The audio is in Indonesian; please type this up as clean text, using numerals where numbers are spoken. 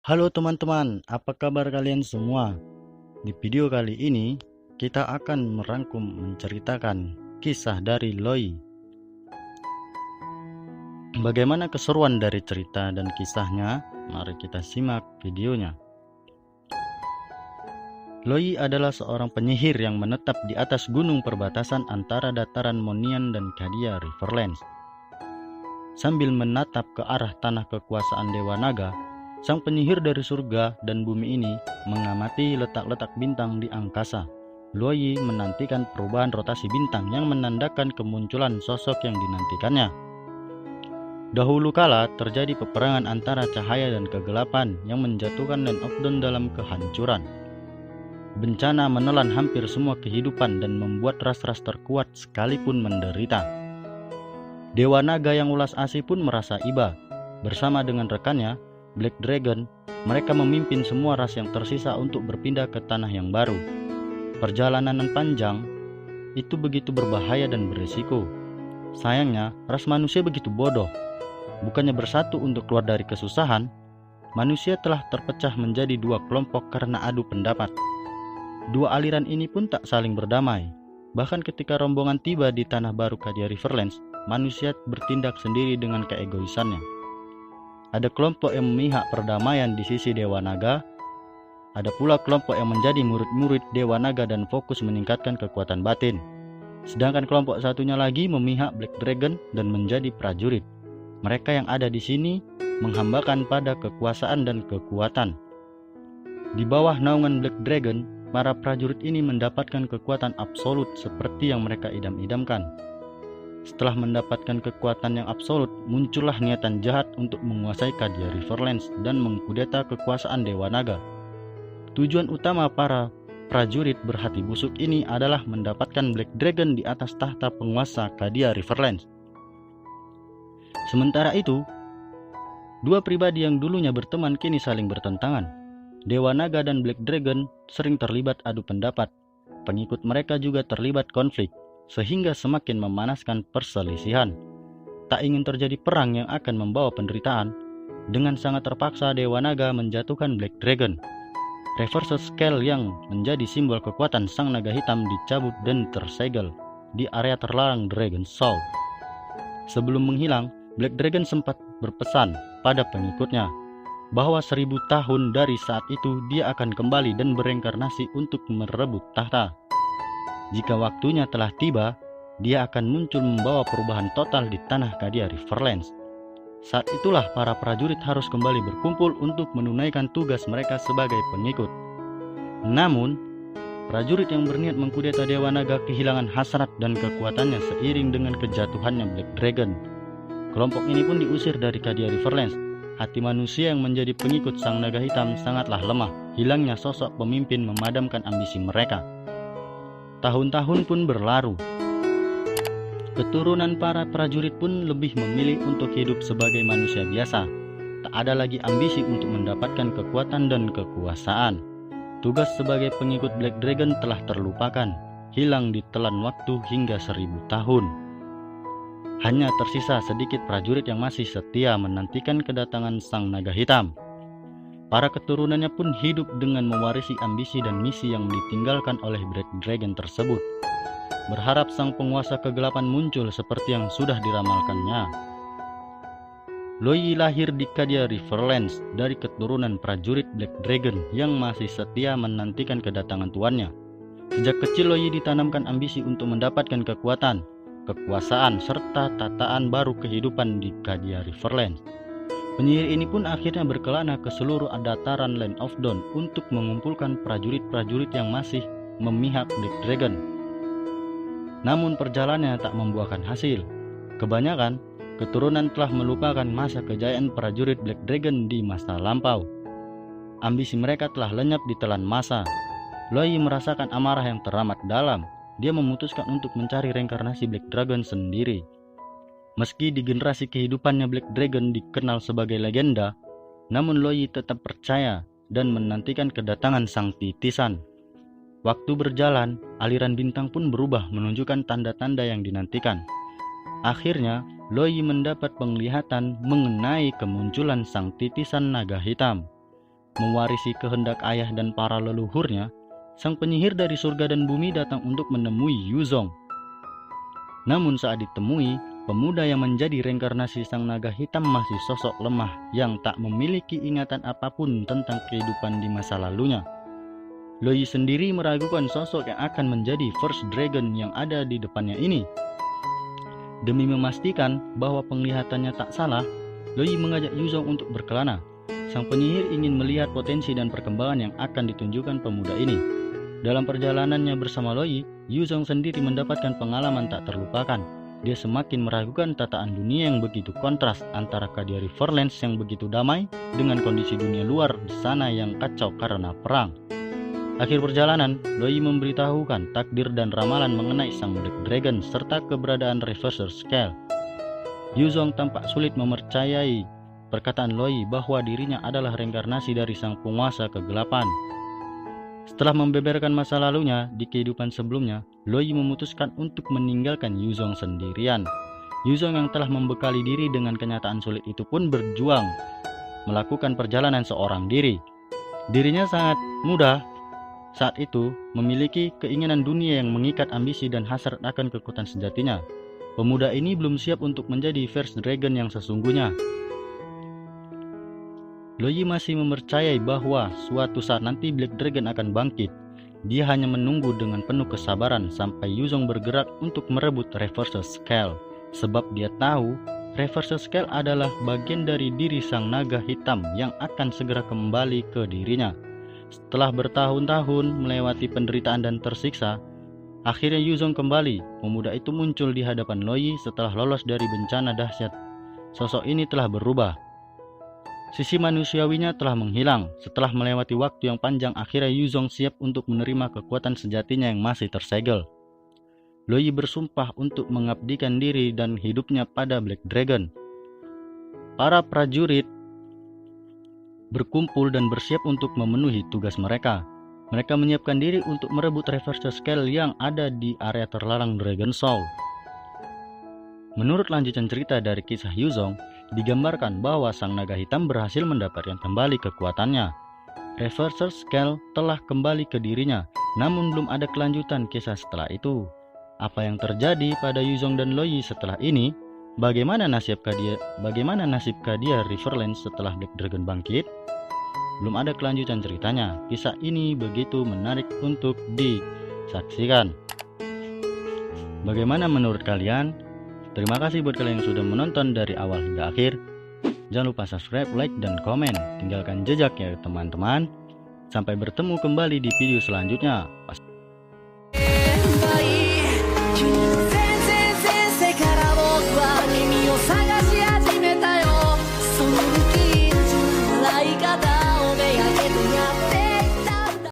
Halo teman-teman, apa kabar kalian semua? Di video kali ini, kita akan merangkum menceritakan kisah dari Loi. Bagaimana keseruan dari cerita dan kisahnya? Mari kita simak videonya. Loi adalah seorang penyihir yang menetap di atas gunung perbatasan antara dataran Monian dan Kadia Riverlands. Sambil menatap ke arah tanah kekuasaan Dewa Naga, sang penyihir dari surga dan bumi ini mengamati letak-letak bintang di angkasa. Loi menantikan perubahan rotasi bintang yang menandakan kemunculan sosok yang dinantikannya. Dahulu kala terjadi peperangan antara cahaya dan kegelapan yang menjatuhkan Land of Dawn dalam kehancuran. Bencana menelan hampir semua kehidupan dan membuat ras-ras terkuat sekalipun menderita. Dewa Naga yang ulas asih pun merasa iba. Bersama dengan rekannya, Black Dragon, mereka memimpin semua ras yang tersisa untuk berpindah ke tanah yang baru. Perjalanan panjang itu begitu berbahaya dan berisiko. Sayangnya, ras manusia begitu bodoh. Bukannya bersatu untuk keluar dari kesusahan, manusia telah terpecah menjadi dua kelompok karena adu pendapat. Dua aliran ini pun tak saling berdamai. Bahkan ketika rombongan tiba di tanah baru Kadia Riverlands, manusia bertindak sendiri dengan keegoisannya. Ada kelompok yang memihak perdamaian di sisi Dewa Naga. Ada pula kelompok yang menjadi murid-murid Dewa Naga dan fokus meningkatkan kekuatan batin. Sedangkan kelompok satunya lagi memihak Black Dragon dan menjadi prajurit. Mereka yang ada di sini menghambakan pada kekuasaan dan kekuatan. Di bawah naungan Black Dragon, para prajurit ini mendapatkan kekuatan absolut seperti yang mereka idam-idamkan. Setelah mendapatkan kekuatan yang absolut, muncullah niatan jahat untuk menguasai Kadia Riverlands dan mengkudeta kekuasaan Dewa Naga. Tujuan utama para prajurit berhati busuk ini adalah mendapatkan Black Dragon di atas tahta penguasa Kadia Riverlands. Sementara itu, dua pribadi yang dulunya berteman kini saling bertentangan. Dewa Naga dan Black Dragon sering terlibat adu pendapat. Pengikut mereka juga terlibat konflik, sehingga semakin memanaskan perselisihan. Tak ingin terjadi perang yang akan membawa penderitaan, dengan sangat terpaksa Dewa Naga menjatuhkan Black Dragon. Reverse scale yang menjadi simbol kekuatan sang naga hitam dicabut dan tersegel di area terlarang Dragon Soul. Sebelum menghilang, Black Dragon sempat berpesan pada pengikutnya bahwa 1000 tahun dari saat itu dia akan kembali dan bereinkarnasi untuk merebut tahta. Jika waktunya telah tiba, dia akan muncul membawa perubahan total di tanah Kadia Riverlands. Saat itulah para prajurit harus kembali berkumpul untuk menunaikan tugas mereka sebagai pengikut. Namun, prajurit yang berniat mengkudeta Dewa Naga kehilangan hasrat dan kekuatannya seiring dengan kejatuhannya Black Dragon. Kelompok ini pun diusir dari Kadia Riverlands. Hati manusia yang menjadi pengikut sang naga hitam sangatlah lemah. Hilangnya sosok pemimpin memadamkan ambisi mereka. Tahun-tahun pun berlalu. Keturunan para prajurit pun lebih memilih untuk hidup sebagai manusia biasa. Tak ada lagi ambisi untuk mendapatkan kekuatan dan kekuasaan. Tugas sebagai pengikut Black Dragon telah terlupakan, hilang ditelan waktu hingga 1000 tahun. Hanya tersisa sedikit prajurit yang masih setia menantikan kedatangan sang naga hitam. Para keturunannya pun hidup dengan mewarisi ambisi dan misi yang ditinggalkan oleh Black Dragon tersebut. Berharap sang penguasa kegelapan muncul seperti yang sudah diramalkannya. Loi lahir di Kadia Riverlands dari keturunan prajurit Black Dragon yang masih setia menantikan kedatangan tuannya. Sejak kecil Loi ditanamkan ambisi untuk mendapatkan kekuatan, kekuasaan, serta tataan baru kehidupan di Kadia Riverlands. Penyihir ini pun akhirnya berkelana ke seluruh dataran Land of Dawn untuk mengumpulkan prajurit-prajurit yang masih memihak Black Dragon. Namun perjalanannya tak membuahkan hasil. Kebanyakan keturunan telah melupakan masa kejayaan prajurit Black Dragon di masa lampau. Ambisi mereka telah lenyap ditelan masa. Loi merasakan amarah yang teramat dalam. Dia memutuskan untuk mencari reinkarnasi Black Dragon sendiri. Meski di generasi kehidupannya Black Dragon dikenal sebagai legenda, namun Loi tetap percaya dan menantikan kedatangan sang titisan. Waktu berjalan, aliran bintang pun berubah menunjukkan tanda-tanda yang dinantikan. Akhirnya, Loi mendapat penglihatan mengenai kemunculan sang titisan naga hitam. mewarisi kehendak ayah dan para leluhurnya, sang penyihir dari surga dan bumi datang untuk menemui Yuzong. Namun saat ditemui, pemuda yang menjadi reinkarnasi sang naga hitam masih sosok lemah yang tak memiliki ingatan apapun tentang kehidupan di masa lalunya. Loi sendiri meragukan sosok yang akan menjadi First Dragon yang ada di depannya ini. Demi memastikan bahwa penglihatannya tak salah, Loi mengajak Yuzong untuk berkelana. Sang penyihir ingin melihat potensi dan perkembangan yang akan ditunjukkan pemuda ini. Dalam perjalanannya bersama Loi, Yuzong sendiri mendapatkan pengalaman tak terlupakan. Dia semakin meragukan tataan dunia yang begitu kontras antara Cadia Riverlands yang begitu damai dengan kondisi dunia luar di sana yang kacau karena perang. Akhir perjalanan, Loi memberitahukan takdir dan ramalan mengenai sang Black Dragon serta keberadaan Reverser Scale. Yuzong tampak sulit mempercayai perkataan Loi bahwa dirinya adalah reinkarnasi dari sang penguasa kegelapan. Setelah membeberkan masa lalunya di kehidupan sebelumnya, Loi memutuskan untuk meninggalkan Yuzong sendirian. Yuzong yang telah membekali diri dengan kenyataan sulit itu pun berjuang melakukan perjalanan seorang diri. Dirinya sangat muda saat itu memiliki keinginan dunia yang mengikat ambisi dan hasrat akan kekuatan sejatinya. Pemuda ini belum siap untuk menjadi First Dragon yang sesungguhnya. Loi masih mempercayai bahwa suatu saat nanti Black Dragon akan bangkit. Dia hanya menunggu dengan penuh kesabaran sampai Yuzong bergerak untuk merebut Reverser Scale. Sebab dia tahu Reverser Scale adalah bagian dari diri sang naga hitam yang akan segera kembali ke dirinya. Setelah bertahun-tahun melewati penderitaan dan tersiksa, akhirnya Yuzong kembali. Pemuda itu muncul di hadapan Loi setelah lolos dari bencana dahsyat. Sosok ini telah berubah. Sisi manusiawinya telah menghilang. Setelah melewati waktu yang panjang, akhirnya Yuzong siap untuk menerima kekuatan sejatinya yang masih tersegel. Loi bersumpah untuk mengabdikan diri dan hidupnya pada Black Dragon. Para prajurit berkumpul dan bersiap untuk memenuhi tugas mereka. Mereka menyiapkan diri untuk merebut Reverser Scale yang ada di area terlarang Dragon Soul. Menurut lanjutan cerita dari kisah Yuzong, digambarkan bahwa sang naga hitam berhasil mendapatkan kembali kekuatannya. Reverser Scale telah kembali ke dirinya, namun belum ada kelanjutan kisah setelah itu. Apa yang terjadi pada Yuzong dan Loi setelah ini? Bagaimana nasib Cadia Riverlands setelah Black Dragon bangkit? Belum ada kelanjutan ceritanya. Kisah ini begitu menarik untuk disaksikan. Bagaimana menurut kalian? Terima kasih buat kalian yang sudah menonton dari awal hingga akhir. Jangan lupa subscribe, like, dan komen. Tinggalkan jejak ya teman-teman. Sampai bertemu kembali di video selanjutnya.